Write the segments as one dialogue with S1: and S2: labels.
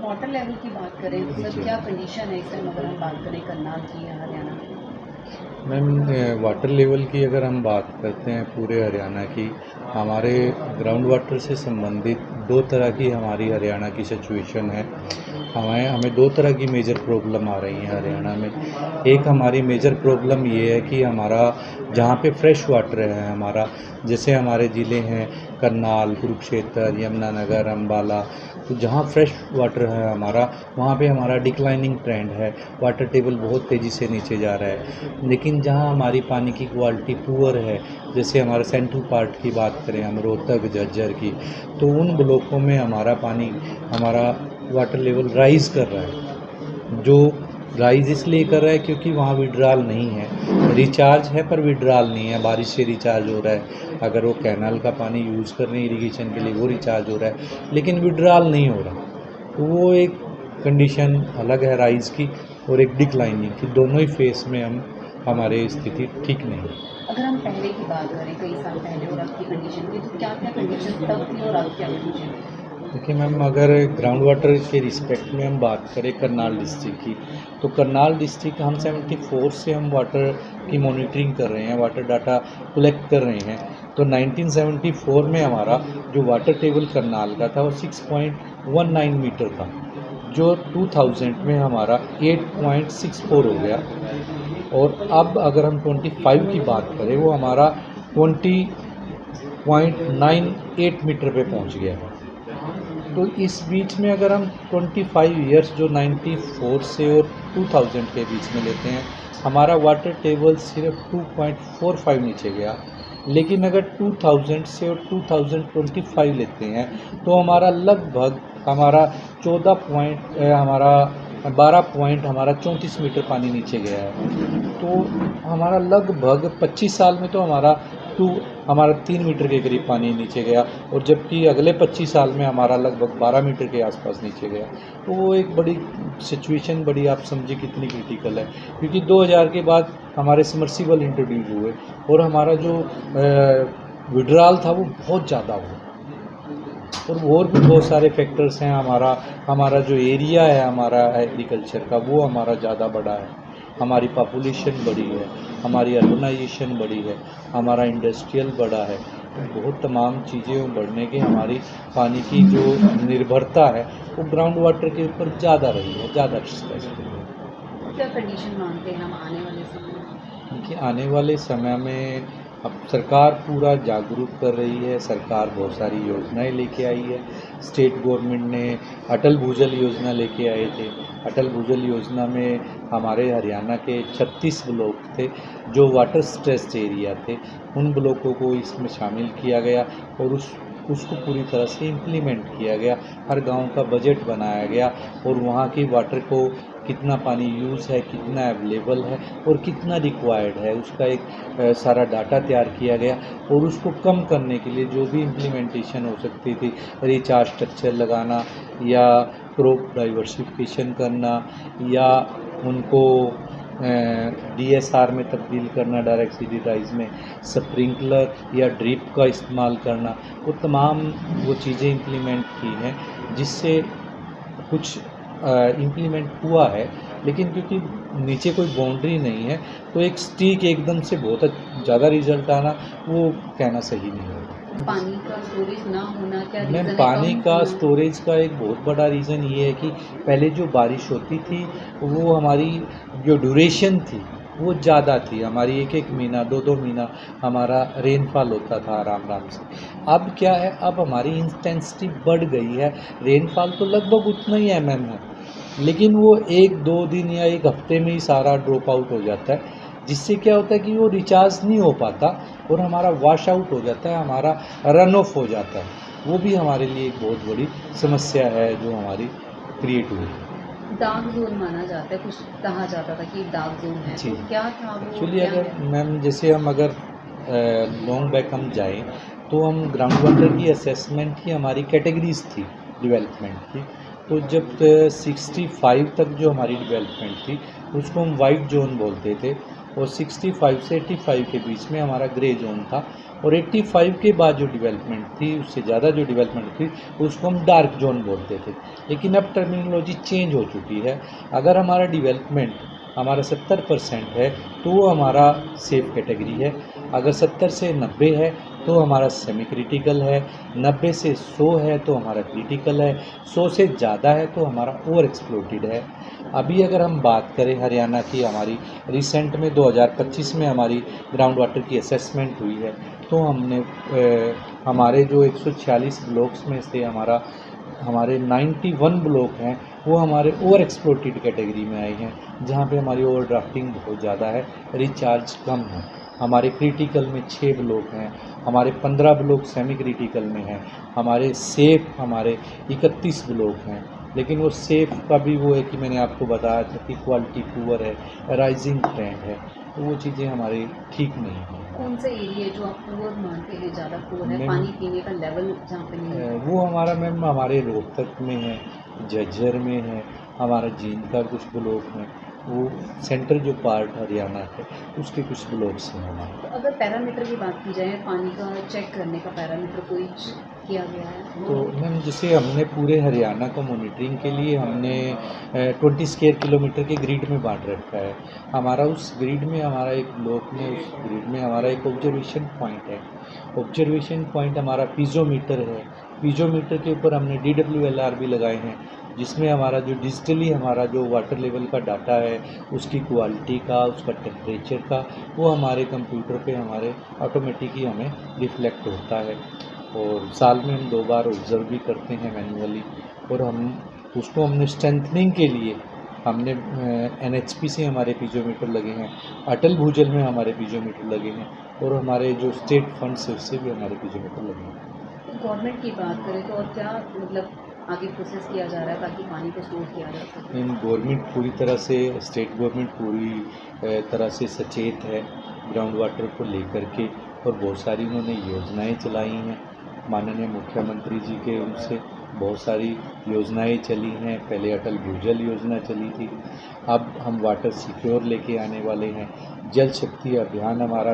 S1: Water level की बात करें तो सर क्या कंडीशन है इस टाइम अगर हम बात करें करनाल की या हरियाणा की?
S2: मैम, वाटर लेवल की अगर हम बात करते हैं पूरे हरियाणा की, हमारे ग्राउंड वाटर से संबंधित दो तरह की हमारी हरियाणा की सिचुएशन है। हमें दो तरह की मेजर प्रॉब्लम आ रही हैं हरियाणा में। एक हमारी मेजर प्रॉब्लम ये है कि हमारा जहाँ पे फ्रेश वाटर है हमारा, जैसे हमारे ज़िले हैं करनाल, कुरुक्षेत्र, यमुनानगर, अम्बाला, तो जहाँ फ्रेश वाटर है हमारा, वहाँ पे हमारा डिक्लाइनिंग ट्रेंड है, वाटर टेबल बहुत तेज़ी से नीचे जा रहा है। लेकिन जहाँ हमारी पानी की क्वालिटी पुअर है, जैसे हमारे सेंट्रल पार्ट की बात करें हम, रोहतक, झज्जर की, तो उन ब्लॉकों में हमारा वाटर लेवल राइज़ कर रहा है। जो राइज़ इसलिए कर रहा है क्योंकि वहाँ विड्रॉल नहीं है, रिचार्ज है पर विड्रॉल नहीं है। बारिश से रिचार्ज हो रहा है, अगर वो कैनाल का पानी यूज़ कर रहे हैं इरिगेशन के लिए वो रिचार्ज हो रहा है, लेकिन विड्रॉल नहीं हो रहा। तो वो एक कंडीशन अलग है राइज़ की और एक डिक्लाइनिंग की, दोनों ही फेस में हमारी स्थिति ठीक नहीं है।
S1: अगर हम पहले की बात करें कई साल पहले और अब की कंडीशन की तो क्या क्या कंडीशन तब थी और अब क्या कंडीशन है?
S2: देखिए मैम, अगर ग्राउंड वाटर के रिस्पेक्ट में हम बात करें करनाल डिस्ट्रिक्ट की, तो करनाल डिस्ट्रिक्ट हम 74 से हम वाटर की मॉनिटरिंग कर रहे हैं, वाटर डाटा कलेक्ट कर रहे हैं। तो 1974 में हमारा जो वाटर टेबल करनाल का था वो 6.19 मीटर था, जो 2000 में हमारा 8.64 हो गया। और अब अगर हम 25 की बात करें, वो हमारा 20.98 मीटर पे पहुंच गया है। तो इस बीच में अगर हम 25 ईयर्स जो 94 से और 2000 के बीच में लेते हैं, हमारा वाटर टेबल सिर्फ 2.45 नीचे गया। लेकिन अगर 2000 से और 2025 लेते हैं तो हमारा लगभग हमारा 14 पॉइंट हमारा 12 पॉइंट हमारा 34 मीटर पानी नीचे गया है। तो हमारा लगभग 25 साल में तो हमारा 3 मीटर के करीब पानी नीचे गया, और जबकि अगले 25 साल में हमारा लगभग 12 मीटर के आसपास नीचे गया। तो वो एक बड़ी सिचुएशन, बड़ी आप समझिए कितनी क्रिटिकल है, क्योंकि 2000 के बाद हमारे सबमर्सिबल इंट्रोड्यूस हुए और हमारा जो विड्रॉल था वो बहुत ज़्यादा हुआ। और भी बहुत सारे फैक्टर्स हैं। हमारा जो एरिया है हमारा एग्रीकल्चर का, वो हमारा ज़्यादा बड़ा है, हमारी पॉपुलेशन बड़ी है, हमारी अर्बनाइजेशन बड़ी है, हमारा इंडस्ट्रियल बड़ा है। बहुत तमाम चीज़ें बढ़ने के हमारी पानी की जो निर्भरता है वो ग्राउंड वाटर के ऊपर ज़्यादा रही है, ज़्यादा स्ट्रेस रही है।
S1: क्या कंडीशन मानते हैं हम आने वाले समय में?
S2: देखिए, आने वाले समय में अब सरकार पूरा जागरूक कर रही है। सरकार बहुत सारी योजनाएं लेके आई है। स्टेट गवर्नमेंट ने अटल भूजल योजना लेके आए थे। अटल भूजल योजना में हमारे हरियाणा के 36 ब्लॉक थे जो वाटर स्ट्रेस्ड एरिया थे, उन ब्लॉकों को इसमें शामिल किया गया और उसको पूरी तरह से इम्प्लीमेंट किया गया। हर गांव का बजट बनाया गया और वहाँ की वाटर को कितना पानी यूज़ है, कितना अवेलेबल है और कितना रिक्वायर्ड है, उसका एक सारा डाटा तैयार किया गया। और उसको कम करने के लिए जो भी इम्प्लीमेंटेशन हो सकती थी, रिचार्ज स्ट्रक्चर लगाना या क्रॉप डाइवर्सिफिकेशन करना या उनको DSR में तब्दील करना, डायरेक्ट सीडी राइज में, स्प्रिंकलर या ड्रिप का इस्तेमाल करना, वो चीज़ें इम्प्लीमेंट की हैं, जिससे कुछ इम्प्लीमेंट हुआ है। लेकिन क्योंकि नीचे कोई बाउंड्री नहीं है तो एक स्टिक एकदम से बहुत ज़्यादा रिजल्ट आना वो कहना सही नहीं होगा।
S1: पानी का स्टोरेज ना होना क्या रीज़न
S2: मैम,
S1: है?
S2: पानी
S1: कम
S2: का
S1: होना?
S2: स्टोरेज का एक बहुत बड़ा रीज़न ये है कि पहले जो बारिश होती थी वो हमारी जो ड्यूरेशन थी वो ज़्यादा थी। हमारी एक एक महीना, दो दो महीना हमारा रेनफॉल होता था आराम आराम से। अब क्या है, अब हमारी इंटेंसिटी बढ़ गई है। रेनफॉल तो लगभग उतना ही mm है, लेकिन वो एक दो दिन या एक हफ्ते में ही सारा ड्रॉप आउट हो जाता है, जिससे क्या होता है कि वो रिचार्ज नहीं हो पाता और हमारा वॉश आउट हो जाता है, हमारा रन ऑफ हो जाता है। वो भी हमारे लिए एक बहुत बड़ी समस्या है जो हमारी क्रिएट हुई है।
S1: डार्क जोन माना जाता है, कुछ कहा जाता था कि डार्क जोन है,
S2: जी,
S1: तो क्या था वो?
S2: एक्चुअली
S1: क्या
S2: अगर
S1: है?
S2: मैम, जैसे हम अगर लॉन्ग बैक हम जाएं तो हम ग्राउंड वाटर की असेसमेंट की हमारी कैटेगरीज थी डेवलपमेंट की। तो जब 65 तक जो हमारी डेवलपमेंट थी उसको हम वाइट जोन बोलते थे, और 65 से 85 के बीच में हमारा ग्रे जोन था, और 85 के बाद जो डेवलपमेंट थी, उससे ज़्यादा जो डेवलपमेंट थी, उसको हम डार्क जोन बोलते थे। लेकिन अब टर्मिनोलॉजी चेंज हो चुकी है। अगर हमारा डेवलपमेंट हमारा 70% है तो वो हमारा सेफ कैटेगरी है, अगर 70 से 90 है तो हमारा सेमी क्रिटिकल है, 90 से 100 है तो हमारा क्रिटिकल है, 100 से ज़्यादा है तो हमारा ओवर एक्सप्लोइटेड है। अभी अगर हम बात करें हरियाणा की, हमारी रिसेंट में 2025 में हमारी ग्राउंड वाटर की असेसमेंट हुई है, तो हमने हमारे जो 146 ब्लॉक्स में से हमारे 91 ब्लॉक हैं वो हमारे ओवर एक्सप्लोइटेड कैटेगरी में आए हैं, जहाँ पे हमारी ओवर ड्राफ्टिंग बहुत ज़्यादा है, रिचार्ज कम है। हमारे क्रिटिकल में 6 ब्लॉक हैं, हमारे 15 ब्लॉक सेमी क्रिटिकल में हैं, हमारे सेफ हमारे 31 ब्लॉक हैं। लेकिन वो सेफ का भी वो है कि मैंने आपको बताया था कि क्वालिटी पुअर है, राइजिंग ट्रेंड है, तो वो चीज़ें हमारी ठीक नहीं हैं।
S1: कौन से एरिया जो आप पुअर मानते हैं, ज़्यादा पुअर है,
S2: मैम,
S1: पानी पीने का लेवल जहाँ पे नहीं है?
S2: वो हमारा मैम हमारे रोहतक में है, झज्जर में है, हमारा जींद का कुछ ब्लॉक है, वो सेंटर जो पार्ट हरियाणा है उसके कुछ ब्लॉक्स हैं हमारे।
S1: तो अगर पैरामीटर की बात की जाए, पानी का चेक करने का पैरामीटर कोई किया गया है?
S2: तो मैम जैसे हमने पूरे हरियाणा को मॉनिटरिंग के लिए हमने 20 स्क्वायर किलोमीटर के ग्रिड में बांट रखा है। हमारा उस ग्रिड में हमारा एक ब्लॉक में, उस ग्रिड में हमारा एक ऑब्जर्वेशन पॉइंट है। ऑब्जर्वेशन पॉइंट हमारा पीजोमीटर है। पीजोमीटर के ऊपर हमने DWLR भी लगाए हैं, जिसमें हमारा जो डिजिटली हमारा जो वाटर लेवल का डाटा है, उसकी क्वालिटी का, उसका टेम्परेचर का, वो हमारे कंप्यूटर पे हमारे ऑटोमेटिकली हमें रिफ्लेक्ट होता है। और साल में हम 2 बार ऑब्ज़र्व भी करते हैं मैन्युअली, और हमने स्ट्रेंथनिंग के लिए हमने NHP से हमारे पीजोमीटर लगे हैं, अटल भूजल में हमारे पीजोमीटर लगे हैं, और हमारे जो स्टेट फंड से उससे भी हमारे पीजोमीटर लगे हैं।
S1: तो गवर्नमेंट की बात करें तो और क्या मतलब आगे प्रोसेस किया जा रहा है ताकि पानी को स्टोर किया जा सके?
S2: गवर्नमेंट पूरी तरह से, स्टेट गवर्नमेंट पूरी तरह से सचेत है ग्राउंड वाटर को लेकर के, और बहुत सारी उन्होंने योजनाएं चलाई हैं। माननीय मुख्यमंत्री जी के उनसे बहुत सारी योजनाएं चली हैं। पहले अटल भूजल योजना चली थी, अब हम वाटर सिक्योर लेके आने वाले हैं। जल शक्ति अभियान हमारा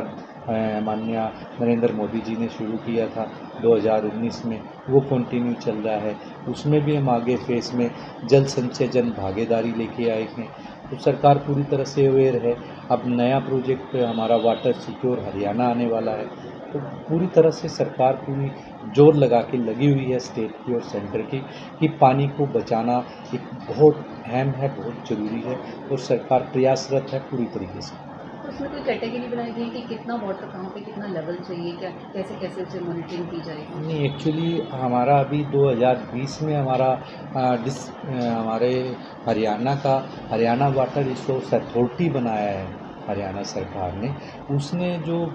S2: माननीय नरेंद्र मोदी जी ने शुरू किया था 2019 में, वो कंटिन्यू चल रहा है। उसमें भी हम आगे फेस में जल संचय जन भागीदारी लेके आए हैं। तो सरकार पूरी तरह से अवेयर है। अब नया प्रोजेक्ट हमारा वाटर सिक्योर हरियाणा आने वाला है, तो पूरी तरह से सरकार पूरी जोर लगा के लगी हुई है, स्टेट की और सेंटर की, कि पानी को बचाना एक बहुत अहम है, बहुत ज़रूरी है, और सरकार प्रयासरत है पूरी तरीके से।
S1: तो उसमें कोई कैटेगरी बनाई गई है कि कितना वाटर कहाँ पे कितना लेवल चाहिए, क्या कैसे कैसे उसे मॉनिटरिंग की जाएगी?
S2: नहीं, एक्चुअली हमारा अभी 2020 में हमारे हरियाणा वाटर रिसोर्स अथॉरिटी बनाया है हरियाणा सरकार ने। उसने जो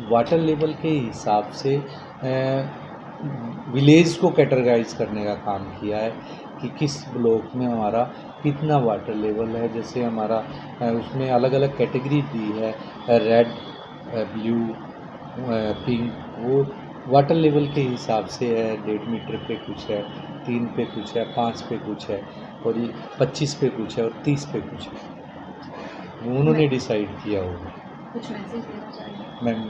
S2: वाटर लेवल के हिसाब से विलेज को कैटेगराइज करने का काम किया है कि किस ब्लॉक में हमारा कितना वाटर लेवल है। जैसे हमारा उसमें अलग अलग कैटेगरी दी है, रेड, ब्लू, पिंक, वो वाटर लेवल के हिसाब से है। 1.5 मीटर पे कुछ है, 3 पे कुछ है, 5 पे कुछ है, और ये 25 पे कुछ है, और 30 पे कुछ है। वो उन्होंने डिसाइड किया होगा।
S1: कुछ मैसेज देना चाहिए?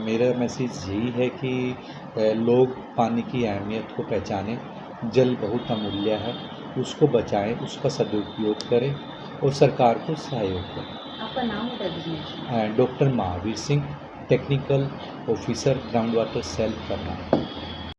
S2: मेरा मैसेज यही है कि लोग पानी की अहमियत को पहचानें। जल बहुत अमूल्य है, उसको बचाएं, उसका सदुपयोग करें, और सरकार को सहयोग करें।
S1: आपका नाम और designation?
S2: Doctor Mahavir Singh, technical officer ground water cell करना।